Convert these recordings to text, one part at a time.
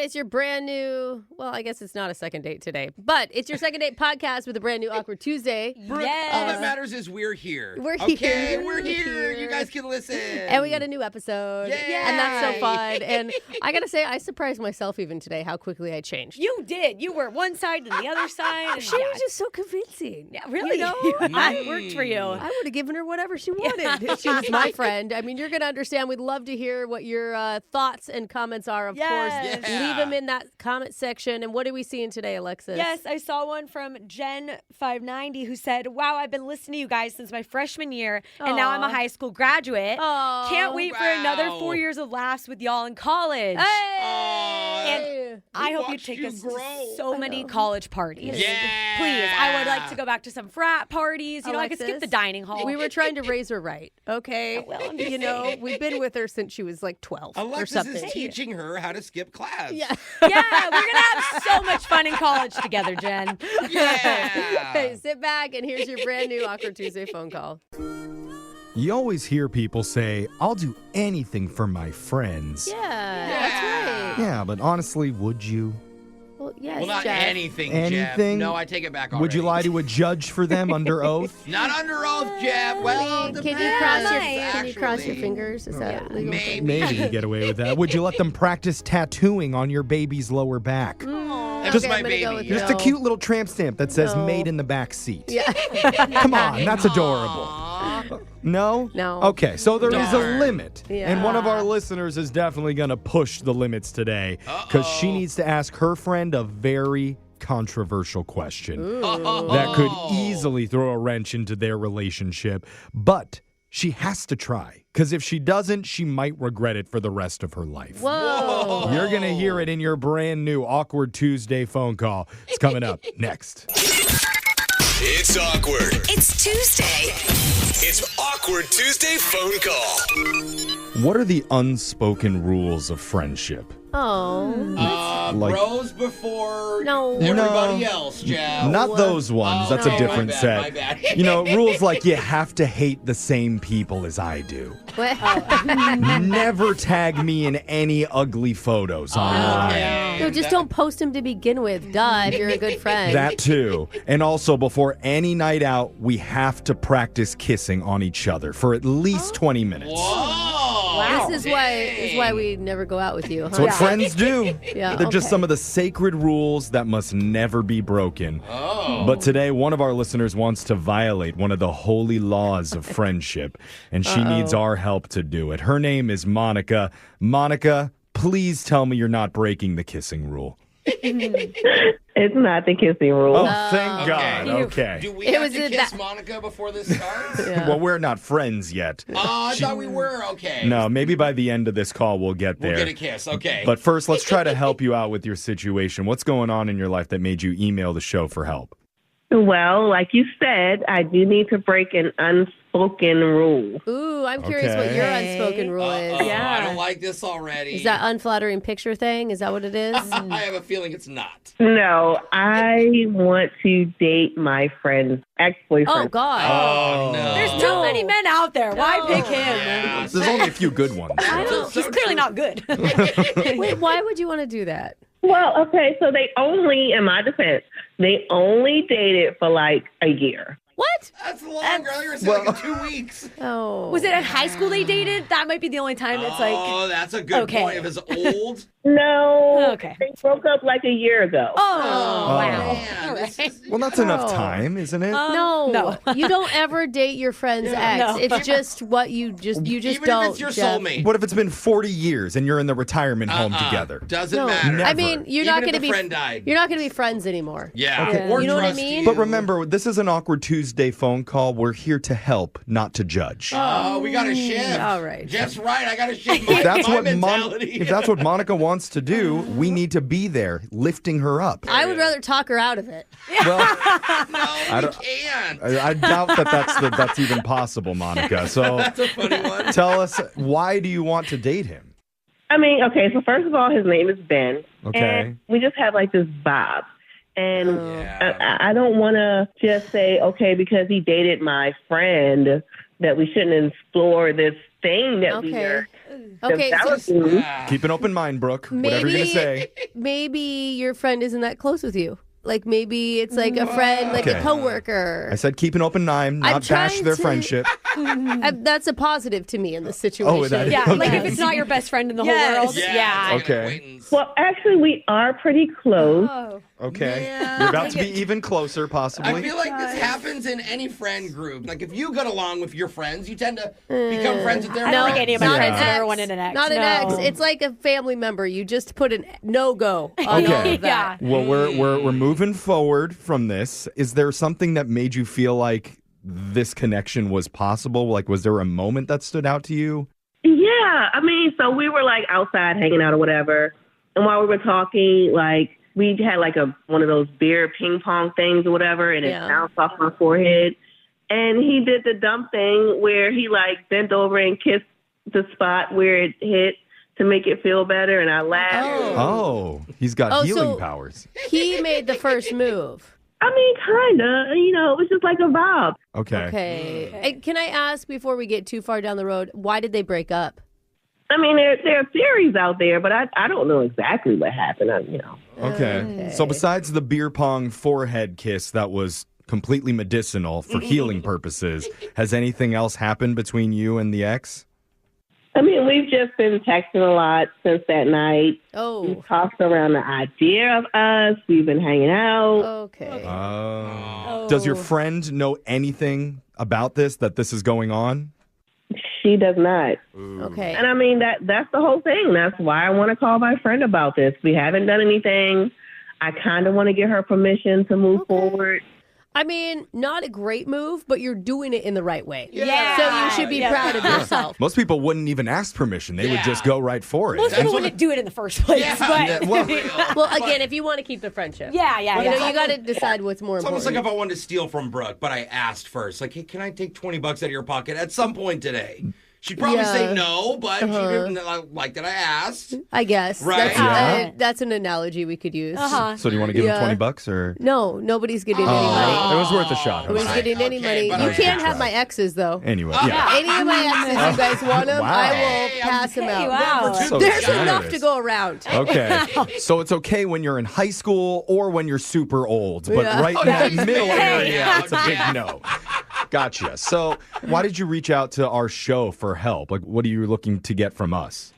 God, it's your brand new, well, I guess it's not a second date today, but it's your second date podcast with a brand new Awkward Tuesday. Brooke, all that matters is we're here. We're here. Okay, we're here. You guys can listen. And we got a new episode. Yay. And that's so fun. And I got to say, I surprised myself even today how quickly I changed. You did. You were one side and the other side. And She was just so convincing. Yeah, really? You know? It worked for you. I would have given her whatever she wanted if she was my friend. I mean, you're going to understand. We'd love to hear what your thoughts and comments are, of course. Yes. Yeah. Leave them in that comment section. And what are we seeing today, Alexis? Yes, I saw one from Jen590 who said, wow, I've been listening to you guys since my freshman year, and now I'm a high school graduate. Aw. Can't wait for another 4 years of laughs with y'all in college. Hey! I hope you watched take you us grow. to so many college parties. Yeah. Please. I would like to go back to some frat parties. You know, I could skip Alexis, the dining hall. We were trying to raise her right, okay? You know, we've been with her since she was like 12 or Alexis something. is teaching her how to skip class. Yeah. Yeah, we're going to have so much fun in college together, Jen. Yeah. Hey, sit back and here's your brand new Awkward Tuesday phone call. You always hear people say, I'll do anything for my friends. Yeah, that's right. Yeah, but honestly, would you? Well, yes, Well, not Jeff. anything, Jeff. Anything? No, I take it back already. Would you lie to a judge for them under oath? Not under oath, Jeff. Well, Can depends, you cross your actually. fingers? Is that legal? Maybe. Maybe you get away with that. Would you let them practice tattooing on your baby's lower back? That's Okay, my I'm gonna go with baby. Just a no. cute little tramp stamp that says No. made in the back seat. Yeah. Come on, that's adorable. No? No. Okay, so there is a Darn. limit. Yeah. And one of our listeners is definitely going to push the limits today because she needs to ask her friend a very controversial question that could easily throw a wrench into their relationship. But she has to try because if she doesn't, she might regret it for the rest of her life. Whoa. You're going to hear it in your brand new Awkward Tuesday phone call. It's coming up next. It's awkward. It's Tuesday. It's Awkward Tuesday phone call. What are the unspoken rules of friendship? Oh. Like- Bros before No. everybody No. else, Jeff. Not those ones. That's no. a different my bad, set. my bad. You know, rules like you have to hate the same people as I do. What? Never tag me in any ugly photos online. Okay. No, just don't post them to begin with. Duh, if you're a good friend. That too. And also, before any night out, we have to practice kissing on each other for at least 20 minutes. Whoa. This is why we never go out with you, huh? That's what friends do. Yeah, They're just okay. some of the sacred rules that must never be broken. Oh. But today, one of our listeners wants to violate one of the holy laws of friendship, and she needs our help to do it. Her name is Monica. Monica, please tell me you're not breaking the kissing rule. It's not the kissing rule. Oh, thank God. You- Okay. Do we It have was to in kiss that- Monica before this starts? Yeah. Well, we're not friends yet. Oh, I thought we were. Okay. No, maybe by the end of this call, we'll get there. We'll get a kiss. Okay. But first, let's try to help you out with your situation. What's going on in your life that made you email the show for help? Well, like you said, I do need to break an unspoken rule. Ooh, I'm curious what your Okay. unspoken rule is. I don't like this already. Is that unflattering picture thing? Is that what it is? I have a feeling it's not. No, I want to date my friend's ex-boyfriend. Oh, God. Oh, no. There's too many men out there. Why No. pick him? Yeah. There's only a few good ones. He's clearly not good. Wait, why would you want to do that? Well, okay, so they only, in my defense, they only dated for like a year. What? That's longer. I was like 2 weeks. Oh. Was it in high school they dated? That might be the only time it's like, Oh, that's a good okay. point. If it's old. No, Okay. they broke up like a year ago. oh, wow. Man, this is- Well, that's enough Oh. time, isn't it? No, you don't ever date your friend's ex. No. It's just what you just even don't. if it's your Jeff. soulmate. What if it's been 40 years and you're in the retirement home together? Doesn't No, matter. I mean you're not Even going to if the be. friend died. You're not going to be friends anymore. Yeah. Okay. Or You know what I trust mean? you. But remember, this is an Awkward Tuesday phone call. We're here to help, not to judge. Oh, we got to shift. All right. Jeff's right. I got to shift my, If that's my what mentality. if that's what Monica wants to do, we need to be there, lifting her up. I would rather talk her out of it. Well, no, we don't- can't. I doubt that's even possible, Monica. So That's a funny one. tell us, why do you want to date him? I mean, okay, so first of all, his name is Ben. Okay. And we just have like this vibe. And Yeah. I don't want to just say, okay, because he dated my friend, that we shouldn't explore this thing that we are Okay, so developing. Keep an open mind, Brooke. Whatever you're going to say. maybe your friend isn't that close with you. Like maybe it's like a friend, like a Okay. coworker. I said keep an open mind, not bash trying their to- friendship. That's a positive to me in this situation. that is- Yeah, Okay. like if it's not your best friend in the Yes. whole world. Yeah. Yeah. it's like an Okay. acquaintance. Well, actually, we are pretty close. Oh. Okay. Yeah. You're about to be even closer, possibly. I feel like this happens in any friend group. Like if you get along with your friends, you tend to become friends with their I friends. don't think any of my Not friends an have ever ex. wanted an ex. Not an No. ex. It's like a family member. You just put a no-go on all Okay. of that. Well, we're moving forward from this. Is there something that made you feel like this connection was possible? Like, was there a moment that stood out to you? Yeah, I mean, so we were like outside hanging out or whatever, and while we were talking, like we had like one of those beer ping pong things or whatever, and it bounced off my forehead, and he did the dumb thing where he like bent over and kissed the spot where it hit to make it feel better, and I laughed. Oh, he's got Oh, healing so- powers. He made the first move. I mean, kinda, it was just like a vibe. Okay. Okay. And can I ask before we get too far down the road, why did they break up? I mean, there are theories out there, but I don't know exactly what happened. Okay. So besides the beer pong forehead kiss that was completely medicinal for healing purposes, has anything else happened between you and the ex? I mean, we've just been texting a lot since that night. Oh. We've talked around the idea of us. We've been hanging out. Okay. Oh. Does your friend know anything about this, that this is going on? She does not. Okay. And I mean, that's the whole thing. That's why I want to call my friend about this. We haven't done anything. I kind of want to get her permission to move forward. I mean, not a great move, but you're doing it in the right way. Yeah. So you should be proud of yourself. Most people wouldn't even ask permission. They would just go right for it. Most people wouldn't do it in the first place. But Well, again, if you want to keep the friendship. yeah. You got to decide what's more It's almost like important. if I wanted to steal from Brooke, but I asked first. Like, hey, can I take $20 out of your pocket at some point today? She'd probably say no, but she didn't like that I asked. I guess. Right. That's an analogy we could use. Uh-huh. So do you want to give him $20 or? No, nobody's getting any money. It was worth a shot. Nobody's getting any Okay, money. but You I can't tried. have my exes, though. Anyway, yeah. Any of my exes, you guys want them, Wow. I will pass them out. wow. So There's generous. enough to go around. Okay. So it's okay when you're in high school or when you're super old, but Yeah. right in that middle Hey. area, it's a big no. Gotcha. So why did you reach out to our show for help? Like, what are you looking to get from us?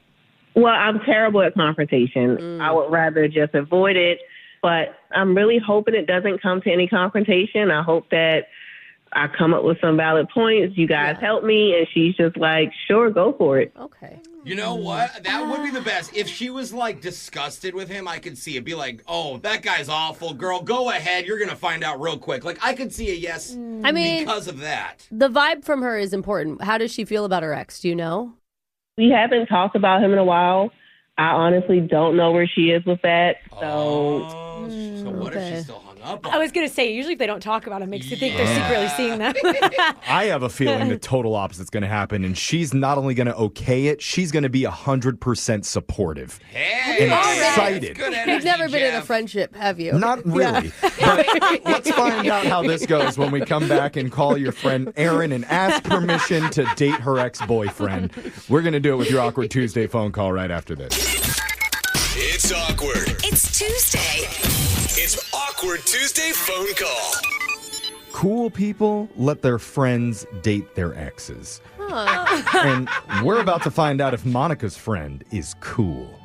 Well, I'm terrible at confrontation. I would rather just avoid it. But I'm really hoping it doesn't come to any confrontation. I hope that I come up with some valid points. You guys help me. And she's just like, sure, go for it. Okay. You know what? That would be the best. If she was like disgusted with him, I could see it. Be like, oh, that guy's awful. Girl, go ahead. You're going to find out real quick. Like, I could see a yes I mean, because of that. the vibe from her is important. How does she feel about her ex? Do you know? We haven't talked about him in a while. I honestly don't know where she is with that. So So what if okay. she's still hung up on I was going to say, usually if they don't talk about it, it makes you think they're secretly seeing them. I have a feeling the total opposite's going to happen, and she's not only going to okay it, she's going to be 100% supportive Hey, and excited. good You've energy, never been in a Jeff. friendship, have you? Not really. But let's find out how this goes when we come back and call your friend Erin and ask permission to date her ex-boyfriend. We're going to do it with your Awkward Tuesday phone call right after this. It's awkward. It's Tuesday. It's Awkward Tuesday phone call. Cool people let their friends date their exes. And we're about to find out if Monica's friend is cool.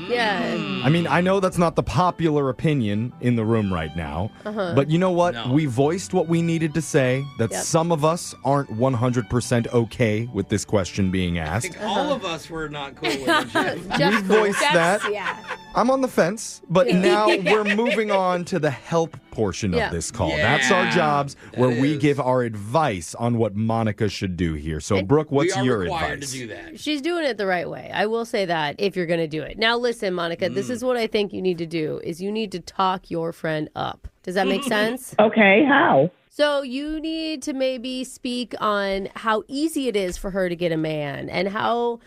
Yeah. I mean, I know that's not the popular opinion in the room right now, but you know what? No. We voiced what we needed to say, that Yep. some of us aren't 100% okay with this question being I asked. think all of us were not cool with it, Jeff. We Jeff's cool. voiced that. Yeah. I'm on the fence, but now we're moving on to the help portion Yeah. of this call. Yeah, That's our jobs where that we is. give our advice on what Monica should do here. So, And Brooke, what's we are your required advice? to do that. She's doing it the right way. I will say that if you're going to do it. Now listen, Monica, this is what I think you need to do is you need to talk your friend up. Does that make sense? okay, how? So you need to maybe speak on how easy it is for her to get a man and how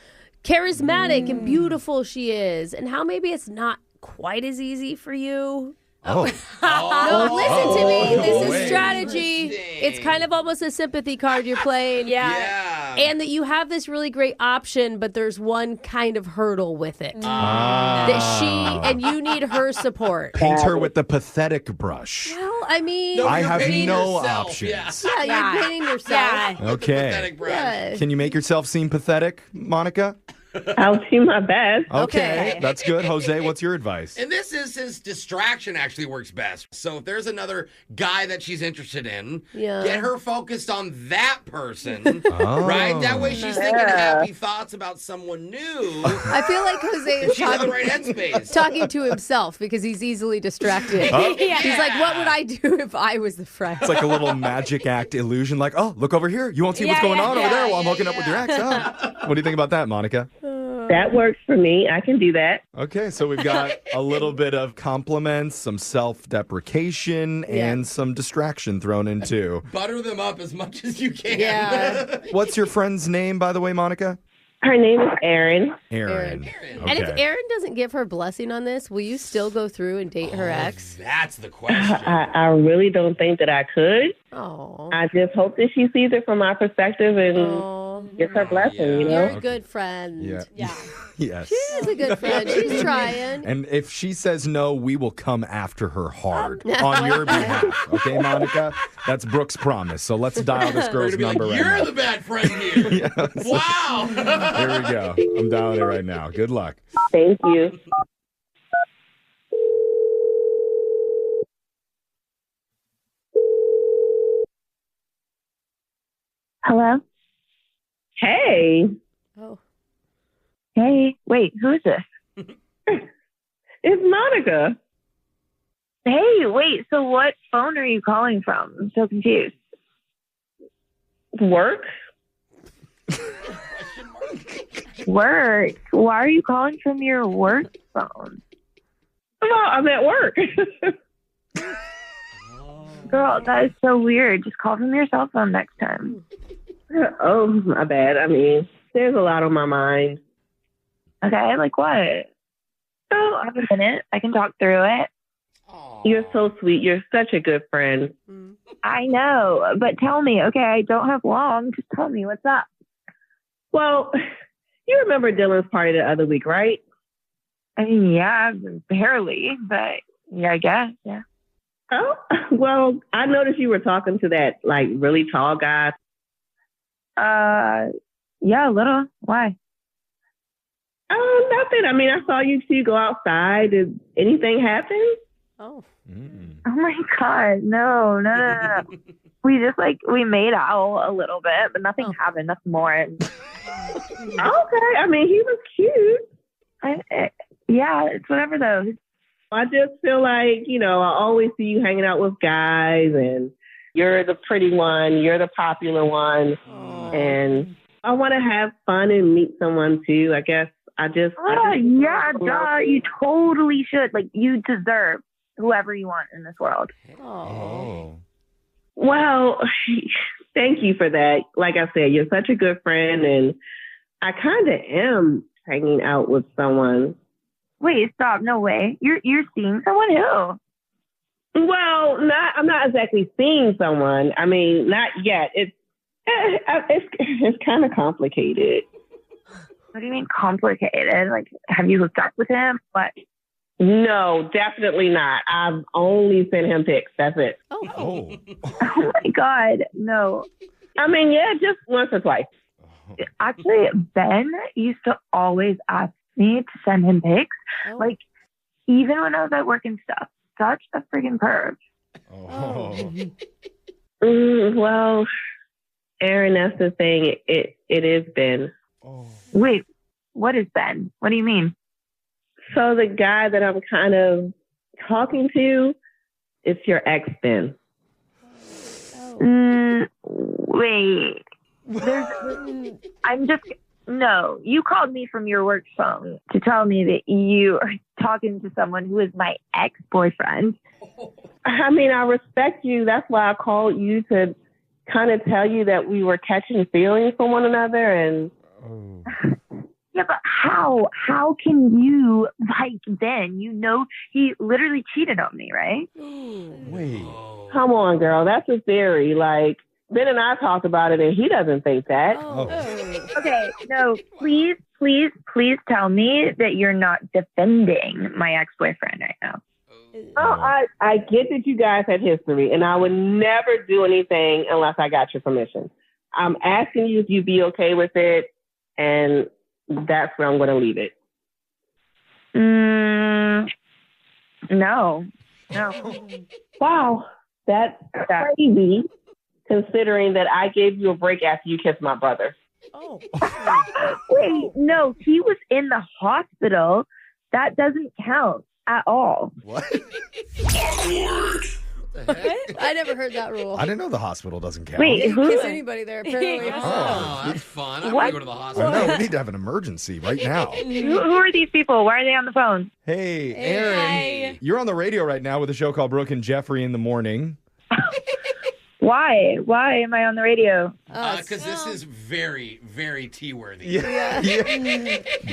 charismatic and beautiful she is and how maybe it's not quite as easy for you. Oh. No, listen to me. This wait. is strategy. It's kind of almost a sympathy card you're playing. Yeah. And that you have this really great option, but there's one kind of hurdle with it. And you need her support. Paint her with the pathetic brush. Well, I mean, No, I you're have painting no yourself, options. yeah, you're painting yourself. Yeah. Okay. Pathetic brush. Yeah. Can you make yourself seem pathetic, Monica? I'll do my best. Okay. That's good. Jose, what's your advice? And this is his distraction actually works best. So if there's another guy that she's interested in, get her focused on that person, right? That way she's thinking happy thoughts about someone new. I feel like Jose is She's in the right headspace. talking to himself because he's easily distracted. He's like, what would I do if I was the friend? It's like a little magic act illusion. Like, oh, look over here. You won't see what's going on over there while I'm hooking up with your ex. Oh. What do you think about that, Monica? That works for me. I can do that. Okay, so we've got a little bit of compliments, some self-deprecation, and some distraction thrown in too. Butter them up as much as you can. Yeah. What's your friend's name, by the way, Monica? Her name is Erin. Erin. Erin. And if Okay. Erin doesn't give her blessing on this, will you still go through and date her ex? That's the question. I really don't think that I could. Oh. I just hope that she sees it from my perspective and gets her blessing, you know? You're a good friend. Yeah. Yes. She's a good friend. She's trying. And if she says no, we will come after her hard on your behalf. Okay, Monica? That's Brooke's promise. So let's dial this We're girl's gonna be number like, right you're now. the bad friend here. Wow. Here we go. I'm dialing it right now. Good luck. Thank you. Hello? Hey, Oh. Hey, wait, who is this? it's Monica. Hey, wait, so what phone are you calling from? I'm so confused. Work? Work? Why are you calling from your work phone? No, I'm at work. Girl, that is so weird. Just call from your cell phone next time. Oh, my bad. I mean, there's a lot on my mind. Okay, like what? Oh, I have a minute. I can talk through it. you're so sweet. You're such a good friend. I know, but tell me, okay, I don't have long. Just tell me what's up. Well, you remember Dylan's party the other week, right? I mean, yeah, barely, but yeah, I guess, yeah. Oh, well, I noticed you were talking to that, like, really tall guy. Yeah, a little. Why? Oh, nothing. I mean, I saw you two go outside. Did anything happen? Oh. Oh my God, no. We just we made out a little bit, but nothing happened. Nothing more. Okay. I mean, he was cute. Yeah, it's whatever though. I just feel like, you know, I always see you hanging out with guys and you're the pretty one, you're the popular one. And I want to have fun and meet someone too. I guess Yeah, duh. You totally should. Like, you deserve whoever you want in this world. Oh. Well, thank you for that. Like I said, you're such a good friend, and I kind of am hanging out with someone. Wait, stop. No way. You're seeing someone? Who? Well, I'm not exactly seeing someone. I mean, not yet. It's kind of complicated. What do you mean complicated? Like, have you hooked up with him? What? No, definitely not. I've only sent him pics. That's it. Oh. Oh my God, no. I mean, yeah, just once or twice. Actually, Ben used to always ask me to send him pics. Like, even when I was at work and stuff. Such a freaking perv. Oh. Well, Aaron, that's the thing. It is Ben. Oh. Wait, what is Ben? What do you mean? So the guy that I'm kind of talking to, it's your ex, Ben. Wait. No, you called me from your work phone to tell me that you are talking to someone who is my ex-boyfriend. I mean, I respect you. That's why I called you to kind of tell you that we were catching feelings for one another. And Yeah, but how? How can you like Ben? You know he literally cheated on me, right? Wait. Come on, girl. That's a theory. Like, Ben and I talked about it, and he doesn't think that. Okay, no, please tell me that you're not defending my ex-boyfriend right now. Oh, I get that you guys had history, and I would never do anything unless I got your permission. I'm asking you if you'd be okay with it, and that's where I'm going to leave it. No. Wow, that's crazy, considering that I gave you a break after you kissed my brother. Oh. Wait, no, he was in the hospital. That doesn't count at all. What? Awkward. I never heard that rule. I didn't know the hospital doesn't count. Wait, who? Kiss anybody there, apparently. Oh, that's fun. I What? want to go to the I hospital. know, we need to have an emergency right now. Who are these people? Why are they on the phone? Hey, Aaron, Hi. you're on the radio right now with a show called Brooke and Jeffrey in the Morning. Why? Why am I on the radio? Because this is very, very tea-worthy. Yeah.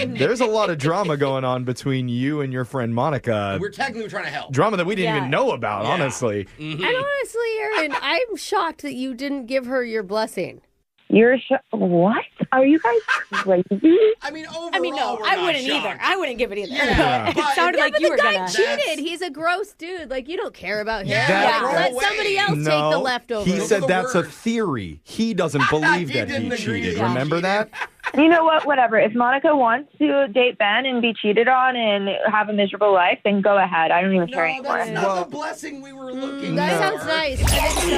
There's a lot of drama going on between you and your friend Monica. We're technically trying to help. Drama that we didn't even know about, Yeah. honestly. And honestly, Aaron, I'm shocked that you didn't give her your blessing. What? Are you guys crazy? I mean, overall, No, we're I not wouldn't shocked. either. I wouldn't give it either. Yeah, It but- sounded like But you the were guy gonna. cheated. He's a gross dude. Like, you don't care about him. Yeah, Like, no let way. somebody else take No, the leftovers. he Those said are the that's a words. theory. He doesn't believe He that he didn't agree cheated. that he Remember cheated. that? You know what? Whatever. If Monica wants to date Ben and be cheated on and have a miserable life, then go ahead. I don't even care No, anymore. that's not Well- the blessing we were looking That for. sounds nice. I think so.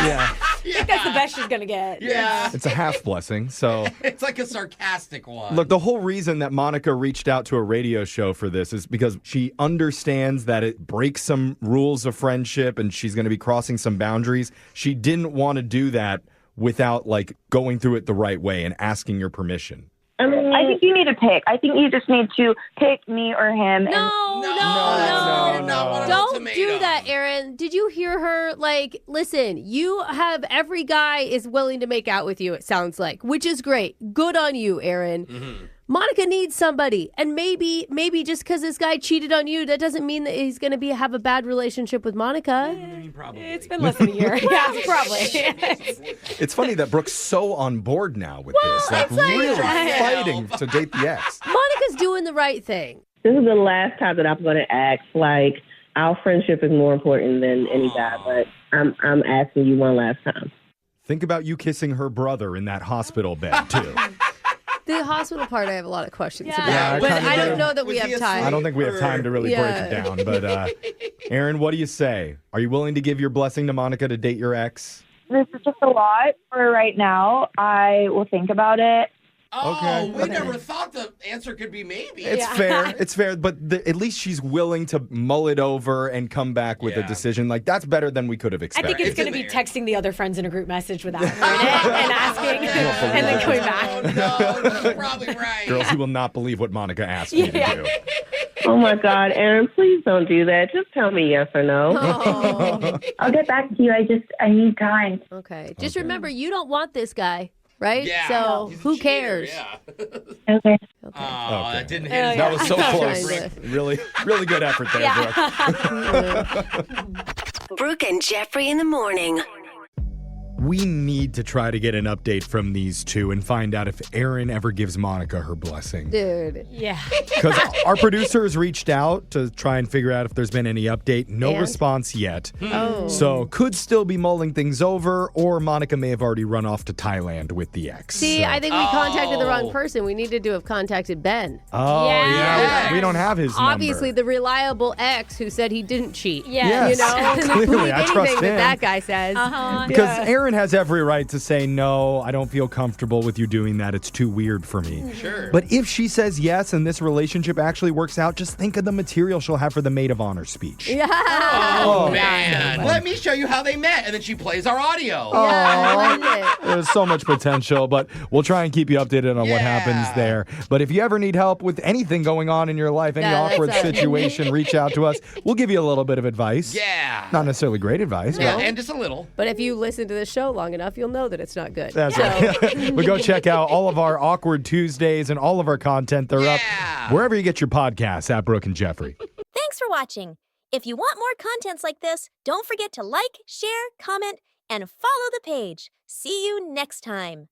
Yeah. I think that's the best she's gonna get. Yeah. It's a half blessing. So, It's like a sarcastic one. look, the whole reason that Monica reached out to a radio show for this is because she understands that it breaks some rules of friendship and she's going to be crossing some boundaries. She didn't want to do that without like going through it the right way and asking your permission. I think you need to pick. I think you just need to pick me or him. No, No, no, that's no. not what a Don't tomato. do that, Aaron. Did you hear her? Like, listen, you have every guy is willing to make out with you, it sounds like, which is great. Good on you, Aaron. Monica needs somebody. And maybe just because this guy cheated on you, that doesn't mean that he's going to have a bad relationship with Monica. Probably. It's been less than a year. Yeah, probably. It's funny that Brooke's so on board now with this. Like, it's like- really Right. fighting to date the ex. Monica's doing the right thing. This is the last time that I'm going to ask. Like, our friendship is more important than any guy, but I'm asking you one last time. Think about you kissing her brother in that hospital bed, too. The hospital part, I have a lot of questions Yeah. about. Yeah, I but kinda I do. don't know that we Was he have time. I don't think we have time to really break it Yeah. down. But, Aaron, what do you say? Are you willing to give your blessing to Monica to date your ex? This is just a lot for right now. I will think about it. Oh, Okay. we never thought the answer could be maybe. It's fair. It's fair. But at least she's willing to mull it over and come back with a Yeah. decision. Like, that's better than we could have I expected. think it's It's going to in be there. texting the other friends in a group message without hearing it and asking and then coming back. Oh, no, she's probably right. Girls, you will not believe what Monica asked me to do. Oh, my God, Aaron, please don't do that. Just tell me yes or no. Oh, I'll get back to you. I need time. okay. Just remember, you don't want this guy, right? Yeah. So He's a who cheater, cares? Okay. Yeah. Okay. Oh, Okay. that didn't hit Yeah, his yeah. That was so I'm close. trying Really, really good effort there, Brooke. Brooke and Jeffrey in the morning. We need to try to get an update from these two and find out if Erin ever gives Monica her blessing. Dude. Yeah. Because our producers reached out to try and figure out if there's been any update. No And? response yet. Oh. So could still be mulling things over, or Monica may have already run off to Thailand with the ex. See, So- I think we contacted the wrong Oh. person. We needed to have contacted Ben. Oh, Yes. yeah. We don't have his Obviously, number. the reliable ex who said he didn't cheat. Yes. You know, Clearly, believe I trust anything that him. that guy says. Uh-huh. Because Erin has every right to say, no, I don't feel comfortable with you doing that. It's too weird for me. Sure. But if she says yes and this relationship actually works out, just think of the material she'll have for the maid of honor speech. Yeah. Oh, Oh, man. Let me show you how they met. And then she plays our audio. Oh. Yeah, I love it. There's so much potential, but we'll try and keep you updated on what Yeah. happens there. But if you ever need help with anything going on in your life, any Yeah, that's awkward it. situation, reach out to us. We'll give you a little bit of advice. Yeah. Not necessarily great advice, Yeah, but and just a little. But if you listen to the show long enough, you'll know that it's not good. That's right. But go check out all of our Awkward Tuesdays and all of our content. They're up wherever you get your podcasts at Brooke and Jeffrey. Thanks for watching. If you want more contents like this, don't forget to like, share, comment, and follow the page. See you next time.